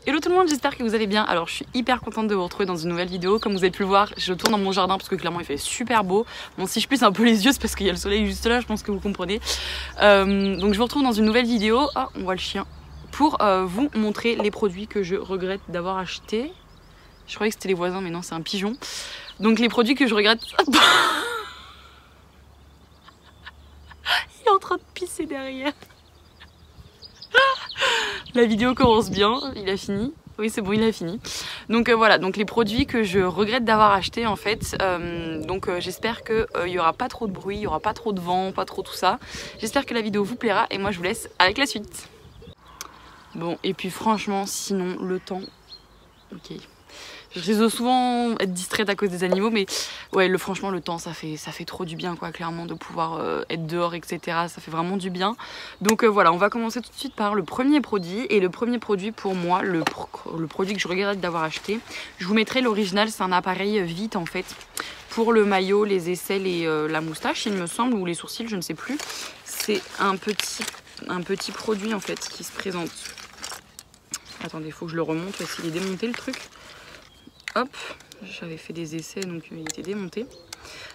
Hello tout le monde, j'espère que vous allez bien. Alors je suis hyper contente de vous retrouver dans une nouvelle vidéo. Comme vous avez pu le voir, je tourne dans mon jardin parce que clairement il fait super beau. Bon, si je plisse un peu les yeux, c'est parce qu'il y a le soleil juste là, je pense que vous comprenez. Donc je vous retrouve dans une nouvelle vidéo. Ah, on voit le chien. Pour vous montrer les produits que je regrette d'avoir achetés. Je croyais que c'était les voisins, mais non, c'est un pigeon. Donc les produits que je regrette... Il est en train de pisser derrière. La vidéo commence bien, il a fini. Oui, c'est bon, il a fini. Donc voilà, donc les produits que je regrette d'avoir achetés en fait. J'espère qu'il n'y aura pas trop de bruit, il n'y aura pas trop de vent, pas trop tout ça. J'espère que la vidéo vous plaira et moi je vous laisse avec la suite. Bon, et puis franchement, sinon, le temps... Ok. Je risque souvent être distraite à cause des animaux, mais ouais, franchement, le temps, ça fait trop du bien, quoi, clairement, de pouvoir être dehors, etc. Ça fait vraiment du bien. Donc voilà, on va commencer tout de suite par le premier produit. Et le premier produit, pour moi, le produit que je regrette d'avoir acheté, je vous mettrai l'original. C'est un appareil Vite, en fait, pour le maillot, les aisselles et la moustache, il me semble, ou les sourcils, je ne sais plus. C'est un petit produit, en fait, qui se présente. Attendez, il faut que je le remonte, parce qu'il est démonté, le truc. Hop, j'avais fait des essais donc il était démonté.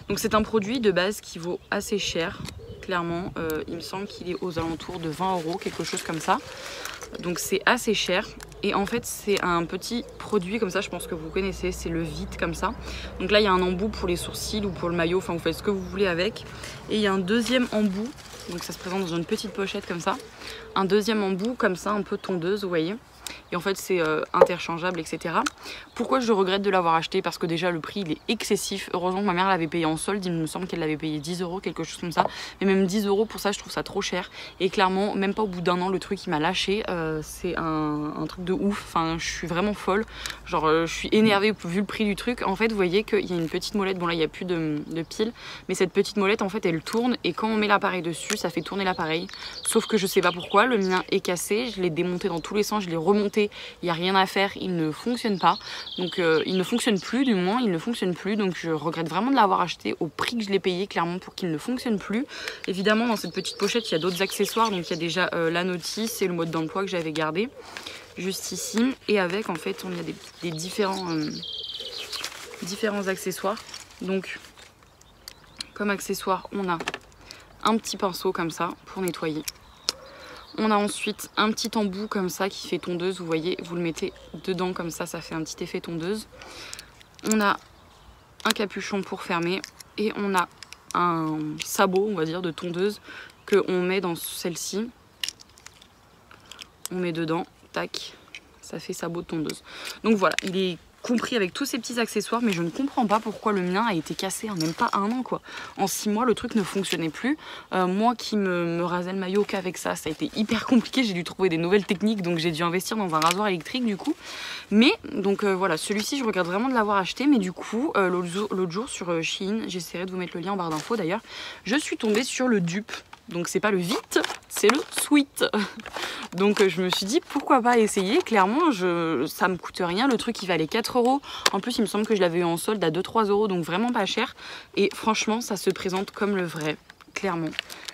Donc c'est un produit de base qui vaut assez cher, clairement. Il me semble qu'il est aux alentours de 20 €, quelque chose comme ça. Donc c'est assez cher. Et en fait c'est un petit produit comme ça, je pense que vous connaissez, c'est le Vite comme ça. Donc là il y a un embout pour les sourcils ou pour le maillot, enfin vous faites ce que vous voulez avec. Et il y a un deuxième embout, donc ça se présente dans une petite pochette comme ça. Un deuxième embout comme ça, un peu tondeuse, vous voyez. Et en fait c'est interchangeable, etc. Pourquoi je regrette de l'avoir acheté? Parce que déjà le prix il est excessif. Heureusement que ma mère l'avait payé en solde, il me semble qu'elle l'avait payé 10 €, quelque chose comme ça. Mais même 10 € pour ça, je trouve ça trop cher. Et clairement, même pas au bout d'un an, le truc il m'a lâché. C'est un truc de ouf, enfin je suis vraiment folle. Genre je suis énervée vu le prix du truc. En fait vous voyez qu'il y a une petite molette, bon là il n'y a plus de pile. Mais cette petite molette en fait elle tourne et quand on met l'appareil dessus, ça fait tourner l'appareil. Sauf que je sais pas pourquoi, le mien est cassé, je l'ai démonté dans tous les sens, je l'ai remonté. Il n'y a rien à faire, il ne fonctionne pas. Donc il ne fonctionne plus, du moins il ne fonctionne plus. Donc je regrette vraiment de l'avoir acheté au prix que je l'ai payé, clairement, pour qu'il ne fonctionne plus. Évidemment dans cette petite pochette il y a d'autres accessoires. Donc il y a déjà la notice et le mode d'emploi que j'avais gardé juste ici. Et avec en fait il y a des différents accessoires. Donc comme accessoire on a un petit pinceau comme ça pour nettoyer. On a ensuite un petit embout comme ça qui fait tondeuse, vous voyez, vous le mettez dedans comme ça, ça fait un petit effet tondeuse. On a un capuchon pour fermer et on a un sabot, on va dire, de tondeuse qu'on met dans celle-ci. On met dedans, tac, ça fait sabot de tondeuse. Donc voilà, il est compris avec tous ces petits accessoires, mais je ne comprends pas pourquoi le mien a été cassé en même pas un an, quoi. En 6 mois le truc ne fonctionnait plus. Moi qui me rasais le maillot qu'avec ça, ça a été hyper compliqué, j'ai dû trouver des nouvelles techniques, donc j'ai dû investir dans un rasoir électrique du coup. Mais donc voilà, celui-ci je regrette vraiment de l'avoir acheté, mais du coup l'autre jour sur Shein, j'essaierai de vous mettre le lien en barre d'infos d'ailleurs, je suis tombée sur le dupe. Donc c'est pas le Vite, c'est le Sweet. Donc je me suis dit pourquoi pas essayer. Clairement ça me coûte rien, le truc il valait 4 €. En plus il me semble que je l'avais eu en solde à 2-3 €, donc vraiment pas cher. Et franchement ça se présente comme le vrai, clairement.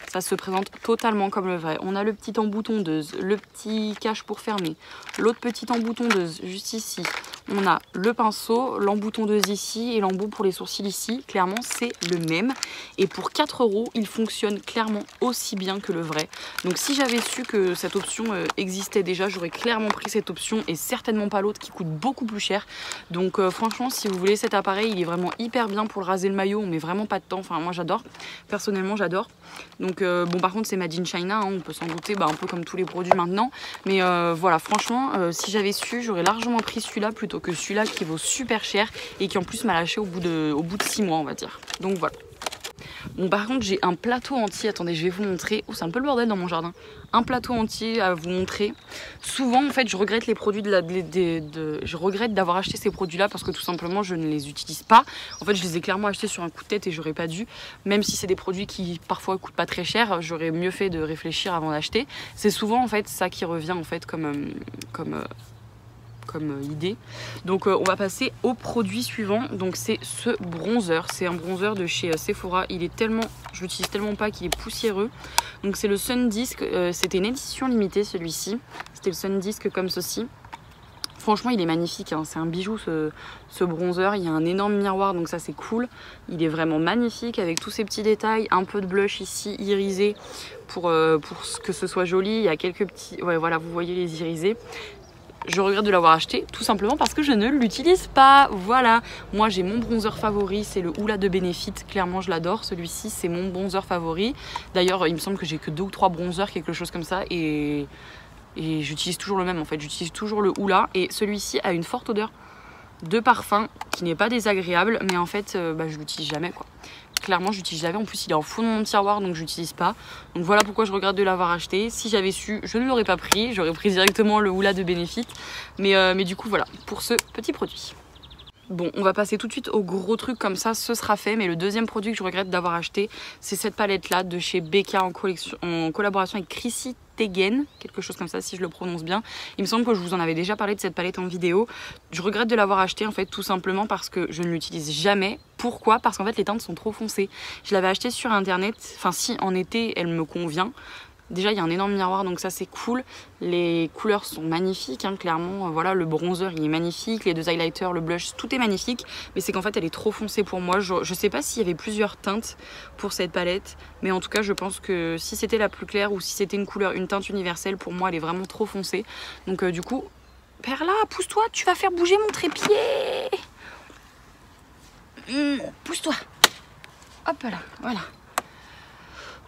Ça se présente totalement comme le vrai. On a le petit embout tondeuse, le petit cache pour fermer, l'autre petit embout tondeuse juste ici. On a le pinceau, l'embout tondeuse ici et l'embout pour les sourcils ici. Clairement, c'est le même. Et pour 4 €, il fonctionne clairement aussi bien que le vrai. Donc si j'avais su que cette option existait déjà, j'aurais clairement pris cette option et certainement pas l'autre qui coûte beaucoup plus cher. Donc franchement, si vous voulez cet appareil, il est vraiment hyper bien pour le raser le maillot. On met vraiment pas de temps. Enfin, moi, j'adore. Personnellement, j'adore. Donc bon, par contre c'est made in China, hein, on peut s'en douter, un peu comme tous les produits maintenant. Mais voilà, franchement si j'avais su, j'aurais largement pris celui-là plutôt que celui-là qui vaut super cher et qui en plus m'a lâché au bout de 6 mois, on va dire. Donc voilà. Bon, par contre j'ai un plateau entier, attendez je vais vous montrer. Oh, c'est un peu le bordel dans mon jardin. Un plateau entier à vous montrer. Souvent en fait je regrette les produits je regrette d'avoir acheté ces produits là parce que tout simplement je ne les utilise pas. En fait je les ai clairement achetés sur un coup de tête et j'aurais pas dû. Même si c'est des produits qui parfois coûtent pas très cher, j'aurais mieux fait de réfléchir avant d'acheter. C'est souvent en fait ça qui revient en fait comme idée. Donc on va passer au produit suivant. Donc c'est ce bronzer, c'est un bronzer de chez Sephora. Il est tellement, je l'utilise tellement pas qu'il est poussiéreux. Donc c'est le Sun Disc, c'était une édition limitée celui-ci. C'était le Sun Disc comme ceci. Franchement, il est magnifique, hein. C'est un bijou ce bronzer. Il y a un énorme miroir, donc ça c'est cool. Il est vraiment magnifique avec tous ces petits détails. Un peu de blush ici, irisé, pour que ce soit joli. Il y a quelques petits... Ouais, voilà, vous voyez les irisés. Je regrette de l'avoir acheté, tout simplement parce que je ne l'utilise pas. Voilà, moi j'ai mon bronzer favori, c'est le Hoola de Benefit. Clairement, je l'adore. Celui-ci, c'est mon bronzer favori. D'ailleurs, il me semble que j'ai que 2 ou 3 bronzers, quelque chose comme ça. Et j'utilise toujours le même en fait, j'utilise toujours le Hoola et celui-ci a une forte odeur de parfum qui n'est pas désagréable, mais en fait je l'utilise jamais quoi. Clairement, je l'utilise jamais. En plus, il est en fond de mon tiroir, donc je l'utilise pas. Donc voilà pourquoi je regrette de l'avoir acheté. Si j'avais su, je ne l'aurais pas pris. J'aurais pris directement le Hoola de Benefit. Mais du coup, voilà pour ce petit produit. Bon, on va passer tout de suite au gros truc, comme ça ce sera fait. Mais le deuxième produit que je regrette d'avoir acheté, c'est cette palette là de chez BK en collaboration avec Chrissy Teigen, quelque chose comme ça si je le prononce bien. Il me semble que je vous en avais déjà parlé de cette palette en vidéo. Je regrette de l'avoir acheté en fait tout simplement parce que je ne l'utilise jamais. Pourquoi? Parce qu'en fait les teintes sont trop foncées. Je l'avais acheté sur internet, enfin si en été elle me convient. Déjà il y a un énorme miroir, donc ça c'est cool. Les couleurs sont magnifiques, hein, clairement. Voilà, le bronzer il est magnifique, les deux highlighters, le blush, tout est magnifique. Mais c'est qu'en fait elle est trop foncée pour moi. Je sais pas s'il y avait plusieurs teintes pour cette palette, mais en tout cas je pense que si c'était la plus claire ou si c'était une couleur, une teinte universelle, pour moi elle est vraiment trop foncée. Donc du coup, Perla, pousse-toi, tu vas faire bouger mon trépied. Pousse-toi. Hop là, voilà.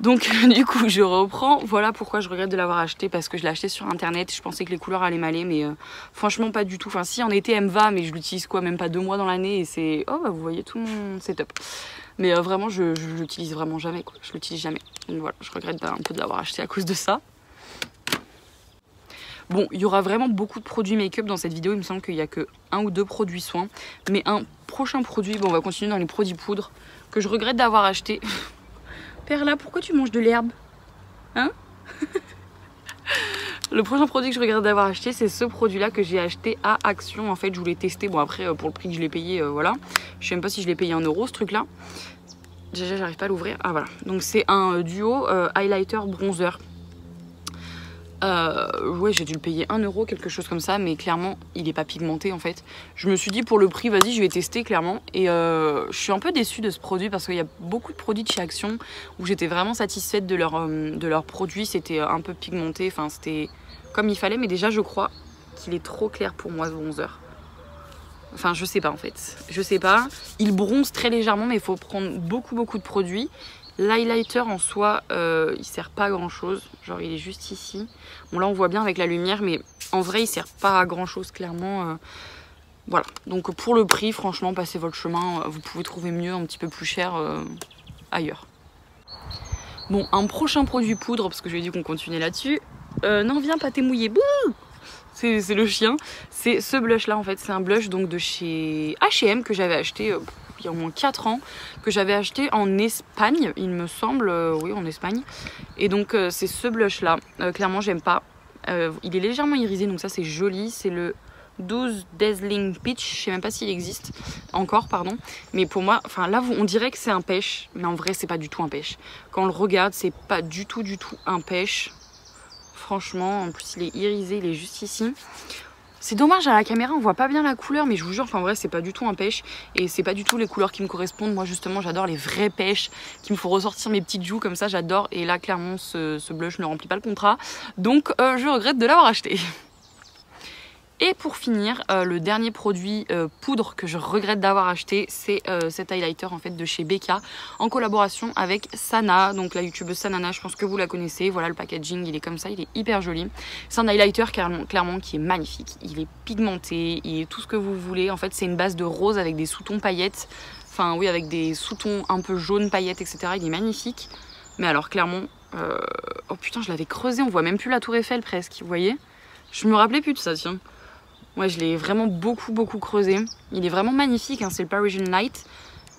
Donc du coup je reprends, voilà pourquoi je regrette de l'avoir acheté, parce que je l'ai acheté sur internet, je pensais que les couleurs allaient m'aller, mais franchement pas du tout. Enfin si en été elle me va, mais je l'utilise quoi, même pas 2 mois dans l'année et c'est... Oh bah vous voyez tout mon setup. Mais vraiment je l'utilise vraiment jamais quoi, je l'utilise jamais. Donc voilà, je regrette un peu de l'avoir acheté à cause de ça. Bon, il y aura vraiment beaucoup de produits make-up dans cette vidéo, il me semble qu'il n'y a que 1 ou 2 produits soins. Mais un prochain produit, bon on va continuer dans les produits poudre, que je regrette d'avoir acheté. Perla, pourquoi tu manges de l'herbe? Hein? Le prochain produit que je regrette d'avoir acheté, c'est ce produit-là que j'ai acheté à Action. En fait, je voulais tester. Bon, après, pour le prix que je l'ai payé, voilà. Je sais même pas si je l'ai payé 1 € ce truc-là. Déjà, j'arrive pas à l'ouvrir. Ah, voilà. Donc, c'est un duo highlighter bronzer. Ouais, j'ai dû le payer 1 €, quelque chose comme ça, mais clairement il est pas pigmenté en fait. Je me suis dit pour le prix, vas-y, je vais tester clairement. Et je suis un peu déçue de ce produit parce qu'il y a beaucoup de produits de chez Action où j'étais vraiment satisfaite de leur produit. C'était un peu pigmenté, enfin c'était comme il fallait, mais déjà je crois qu'il est trop clair pour moi ce bronzer. Enfin, je sais pas en fait, je sais pas. Il bronze très légèrement, mais il faut prendre beaucoup de produits. L'highlighter en soi, il sert pas à grand chose. Genre, il est juste ici. Bon, là, on voit bien avec la lumière, mais en vrai, il sert pas à grand chose, clairement. Voilà. Donc, pour le prix, franchement, passez votre chemin. Vous pouvez trouver mieux, un petit peu plus cher ailleurs. Bon, un prochain produit poudre, parce que je lui ai dit qu'on continuait là-dessus. Non, viens, pâté mouillé. Bouh! C'est le chien. C'est ce blush là en fait. C'est un blush donc de chez H&M que j'avais acheté il y a au moins 4 ans. Que j'avais acheté en Espagne, il me semble. Oui, en Espagne. Et donc c'est ce blush là. Clairement, j'aime pas. Il est légèrement irisé, donc ça c'est joli. C'est le 12 Dazzling Peach. Je sais même pas s'il existe encore, pardon. Mais pour moi, enfin là, on dirait que c'est un pêche. Mais en vrai, c'est pas du tout un pêche. Quand on le regarde, c'est pas du tout un pêche. Franchement, en plus il est irisé, il est juste ici. C'est dommage, à la caméra on voit pas bien la couleur, mais je vous jure, enfin en vrai c'est pas du tout un pêche. Et c'est pas du tout les couleurs qui me correspondent. Moi justement j'adore les vrais pêches qui me font ressortir mes petites joues comme ça, j'adore. Et là clairement ce blush ne remplit pas le contrat. Donc je regrette de l'avoir acheté. Et pour finir, le dernier produit poudre que je regrette d'avoir acheté, c'est cet highlighter en fait de chez BK en collaboration avec Sana, donc la youtubeuse Sanana, je pense que vous la connaissez. Voilà, le packaging, il est comme ça, il est hyper joli. C'est un highlighter clairement qui est magnifique. Il est pigmenté, il est tout ce que vous voulez. En fait, c'est une base de rose avec des sous-tons paillettes. Enfin oui, avec des sous-tons un peu jaunes, paillettes, etc. Il est magnifique. Mais alors clairement, oh putain, je l'avais creusé, on voit même plus la tour Eiffel presque, vous voyez? Je me rappelais plus de ça, tiens. Ouais, je l'ai vraiment beaucoup creusé. Il est vraiment magnifique, hein, c'est le Parisian Night.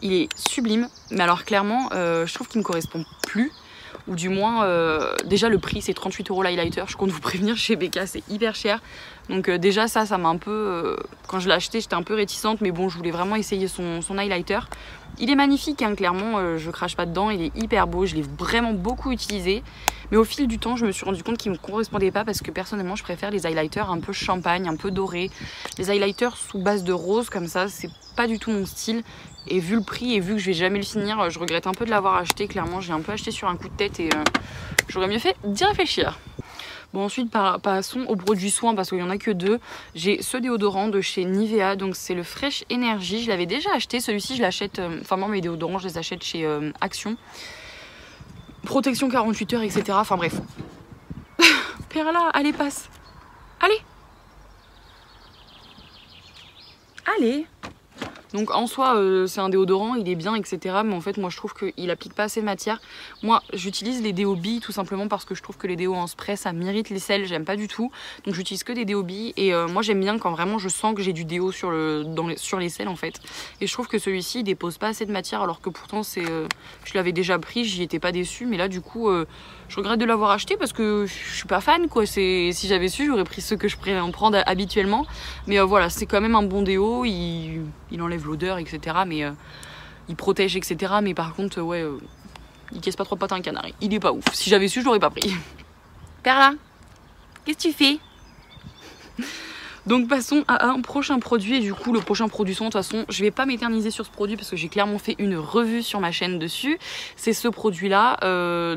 Il est sublime, mais alors clairement, je trouve qu'il ne me correspond plus. Ou du moins, déjà le prix c'est 38 € l'highlighter. Je compte vous prévenir, chez BK c'est hyper cher. Donc déjà ça m'a un peu... quand je l'ai acheté, j'étais un peu réticente, mais bon, je voulais vraiment essayer son highlighter. Il est magnifique, hein, clairement, je crache pas dedans, il est hyper beau, je l'ai vraiment beaucoup utilisé. Mais au fil du temps, je me suis rendu compte qu'ils me correspondaient pas parce que personnellement, je préfère les highlighters un peu champagne, un peu doré. Les highlighters sous base de rose comme ça, c'est pas du tout mon style. Et vu le prix et vu que je vais jamais le finir, je regrette un peu de l'avoir acheté. Clairement, j'ai un peu acheté sur un coup de tête et j'aurais mieux fait d'y réfléchir. Bon, ensuite passons aux produits soins parce qu'il n'y en a que deux. J'ai ce déodorant de chez Nivea, donc c'est le Fresh Energy. Je l'avais déjà acheté, celui-ci je l'achète, enfin moi mes déodorants je les achète chez Action. Protection 48 heures, etc. Enfin bref. Perla, allez passe. Allez. Allez. Donc en soi c'est un déodorant, il est bien etc. Mais en fait moi je trouve qu'il applique pas assez de matière. Moi j'utilise les déos billes tout simplement parce que je trouve que les déos en spray ça m'irrite les selles, j'aime pas du tout. Donc j'utilise que des déos billes et moi j'aime bien quand vraiment je sens que j'ai du déo sur les selles en fait. Et je trouve que celui-ci il dépose pas assez de matière alors que pourtant c'est je l'avais déjà pris, j'y étais pas déçue. Mais là du coup je regrette de l'avoir acheté parce que je suis pas fan quoi. Si j'avais su j'aurais pris ceux que je pourrais en prendre habituellement. Mais voilà c'est quand même un bon déo, il enlève l'odeur etc. Mais il protège etc. Mais par contre ouais il casse pas trop de pattes à un canari. Il est pas ouf. Si j'avais su je l'aurais pas pris. Perla, qu'est-ce que tu fais? Donc passons à un prochain produit et du coup le prochain produit soin de toute façon je vais pas m'éterniser sur ce produit parce que j'ai clairement fait une revue sur ma chaîne dessus. C'est ce produit là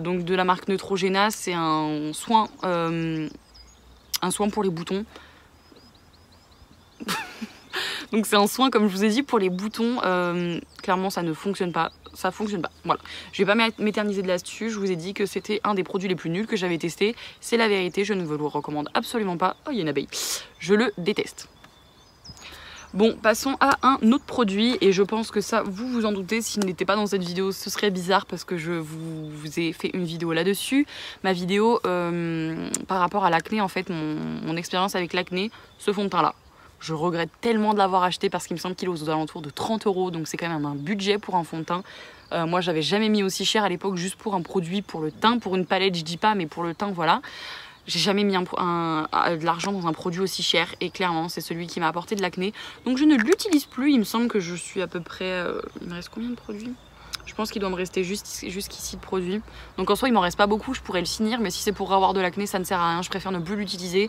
donc de la marque Neutrogena, c'est un soin pour les boutons. Donc c'est un soin comme je vous ai dit pour les boutons, clairement ça ne fonctionne pas, ça fonctionne pas, voilà. Je vais pas m'éterniser de là-dessus, je vous ai dit que c'était un des produits les plus nuls que j'avais testé, c'est la vérité, je ne vous le recommande absolument pas. Oh il y a une abeille, je le déteste. Bon, passons à un autre produit et je pense que ça, vous vous en doutez, s'il n'était pas dans cette vidéo, ce serait bizarre parce que je vous ai fait une vidéo là-dessus. Ma vidéo par rapport à l'acné, en fait, mon expérience avec l'acné, ce fond de teint-là. Je regrette tellement de l'avoir acheté parce qu'il me semble qu'il est aux alentours de 30 €, donc c'est quand même un budget pour un fond de teint. Moi, j'avais jamais mis aussi cher à l'époque juste pour un produit pour le teint, pour une palette, je dis pas, mais pour le teint, voilà. J'ai jamais mis de l'argent dans un produit aussi cher et clairement c'est celui qui m'a apporté de l'acné. Donc je ne l'utilise plus, il me semble que je suis à peu près... il me reste combien de produits? Je pense qu'il doit me rester jusqu'ici de produits. Donc en soi il m'en reste pas beaucoup, je pourrais le finir. Mais si c'est pour avoir de l'acné ça ne sert à rien, je préfère ne plus l'utiliser.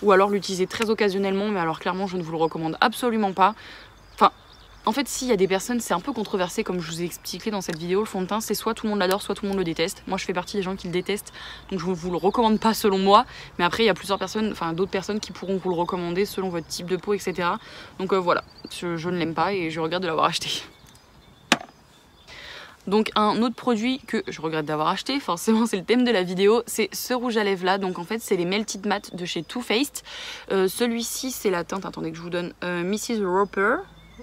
Ou alors l'utiliser très occasionnellement. Mais alors clairement je ne vous le recommande absolument pas. Enfin... En fait, s'il y a des personnes, c'est un peu controversé comme je vous ai expliqué dans cette vidéo, le fond de teint, c'est soit tout le monde l'adore, soit tout le monde le déteste. Moi, je fais partie des gens qui le détestent, donc je ne vous le recommande pas selon moi. Mais après, il y a plusieurs personnes, enfin d'autres personnes qui pourront vous le recommander selon votre type de peau, etc. Donc voilà, je ne l'aime pas et je regrette de l'avoir acheté. Donc un autre produit que je regrette d'avoir acheté, forcément c'est le thème de la vidéo, c'est ce rouge à lèvres là. Donc en fait c'est les Melted Matte de chez Too Faced. Celui-ci c'est la teinte, attendez que je vous donne, Mrs. Roper,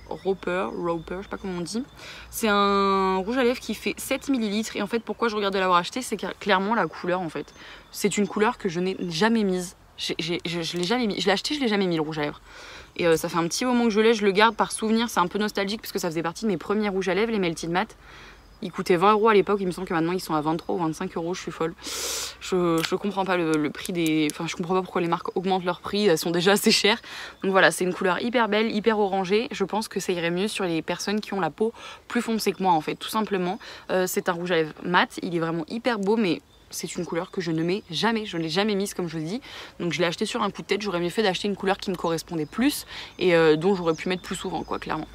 je sais pas comment on dit. C'est un rouge à lèvres qui fait 7 ml et en fait pourquoi je regrette de l'avoir acheté, c'est clairement la couleur en fait. C'est une couleur que je n'ai jamais mise. Je l'ai jamais mis, je l'ai acheté, je l'ai jamais mis le rouge à lèvres. Et ça fait un petit moment que je l'ai, je le garde par souvenir, c'est un peu nostalgique parce que ça faisait partie de mes premiers rouges à lèvres, les Melted Matte. Ils coûtaient 20 € à l'époque, il me semble que maintenant ils sont à 23 ou 25 €, je suis folle. Je comprends pas le prix des... Enfin je comprends pas pourquoi les marques augmentent leur prix, elles sont déjà assez chères. Donc voilà, c'est une couleur hyper belle, hyper orangée. Je pense que ça irait mieux sur les personnes qui ont la peau plus foncée que moi en fait, tout simplement. C'est un rouge à lèvres mat, il est vraiment hyper beau mais... C'est une couleur que je ne mets jamais, je ne l'ai jamais mise comme je vous dis. Donc je l'ai acheté sur un coup de tête, j'aurais mieux fait d'acheter une couleur qui me correspondait plus et dont j'aurais pu mettre plus souvent quoi, clairement.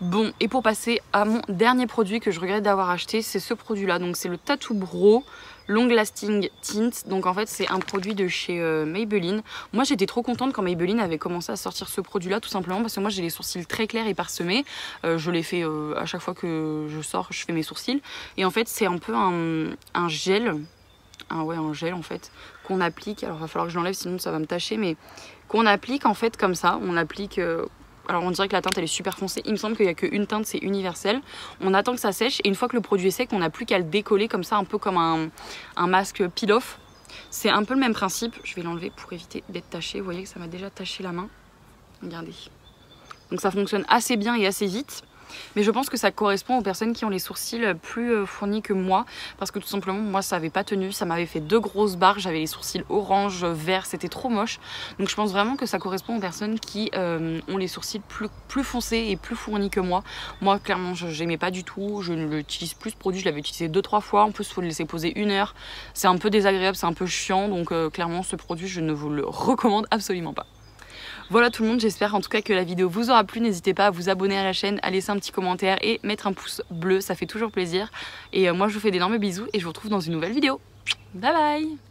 Bon, et pour passer à mon dernier produit que je regrette d'avoir acheté, c'est ce produit là. Donc c'est le Tattoo Brow Long Lasting Tint. Donc en fait c'est un produit de chez Maybelline. Moi j'étais trop contente quand Maybelline avait commencé à sortir ce produit là, tout simplement parce que moi j'ai les sourcils très clairs et parsemés. Je les fais à chaque fois que je sors, je fais mes sourcils. Et en fait c'est un peu un gel. Un gel en fait qu'on applique, alors il va falloir que je l'enlève sinon ça va me tacher, mais qu'on applique en fait comme ça, on applique, alors on dirait que la teinte elle est super foncée, il me semble qu'il n'y a qu'une teinte, c'est universel, on attend que ça sèche et une fois que le produit est sec on n'a plus qu'à le décoller comme ça, un peu comme un masque peel-off. C'est un peu le même principe, je vais l'enlever pour éviter d'être taché, vous voyez que ça m'a déjà taché la main, regardez. Donc ça fonctionne assez bien et assez vite. Mais je pense que ça correspond aux personnes qui ont les sourcils plus fournis que moi, parce que tout simplement moi ça avait pas tenu, ça m'avait fait 2 grosses barres, j'avais les sourcils orange, vert, c'était trop moche. Donc je pense vraiment que ça correspond aux personnes qui ont les sourcils plus foncés et plus fournis que moi. Moi clairement j'aimais pas du tout, je ne l'utilise plus ce produit, je l'avais utilisé 2-3 fois, en plus il faut le laisser poser 1 heure, c'est un peu désagréable, c'est un peu chiant, donc clairement ce produit je ne vous le recommande absolument pas. Voilà tout le monde, j'espère en tout cas que la vidéo vous aura plu. N'hésitez pas à vous abonner à la chaîne, à laisser un petit commentaire et mettre un pouce bleu, ça fait toujours plaisir. Et moi je vous fais d'énormes bisous et je vous retrouve dans une nouvelle vidéo. Bye bye!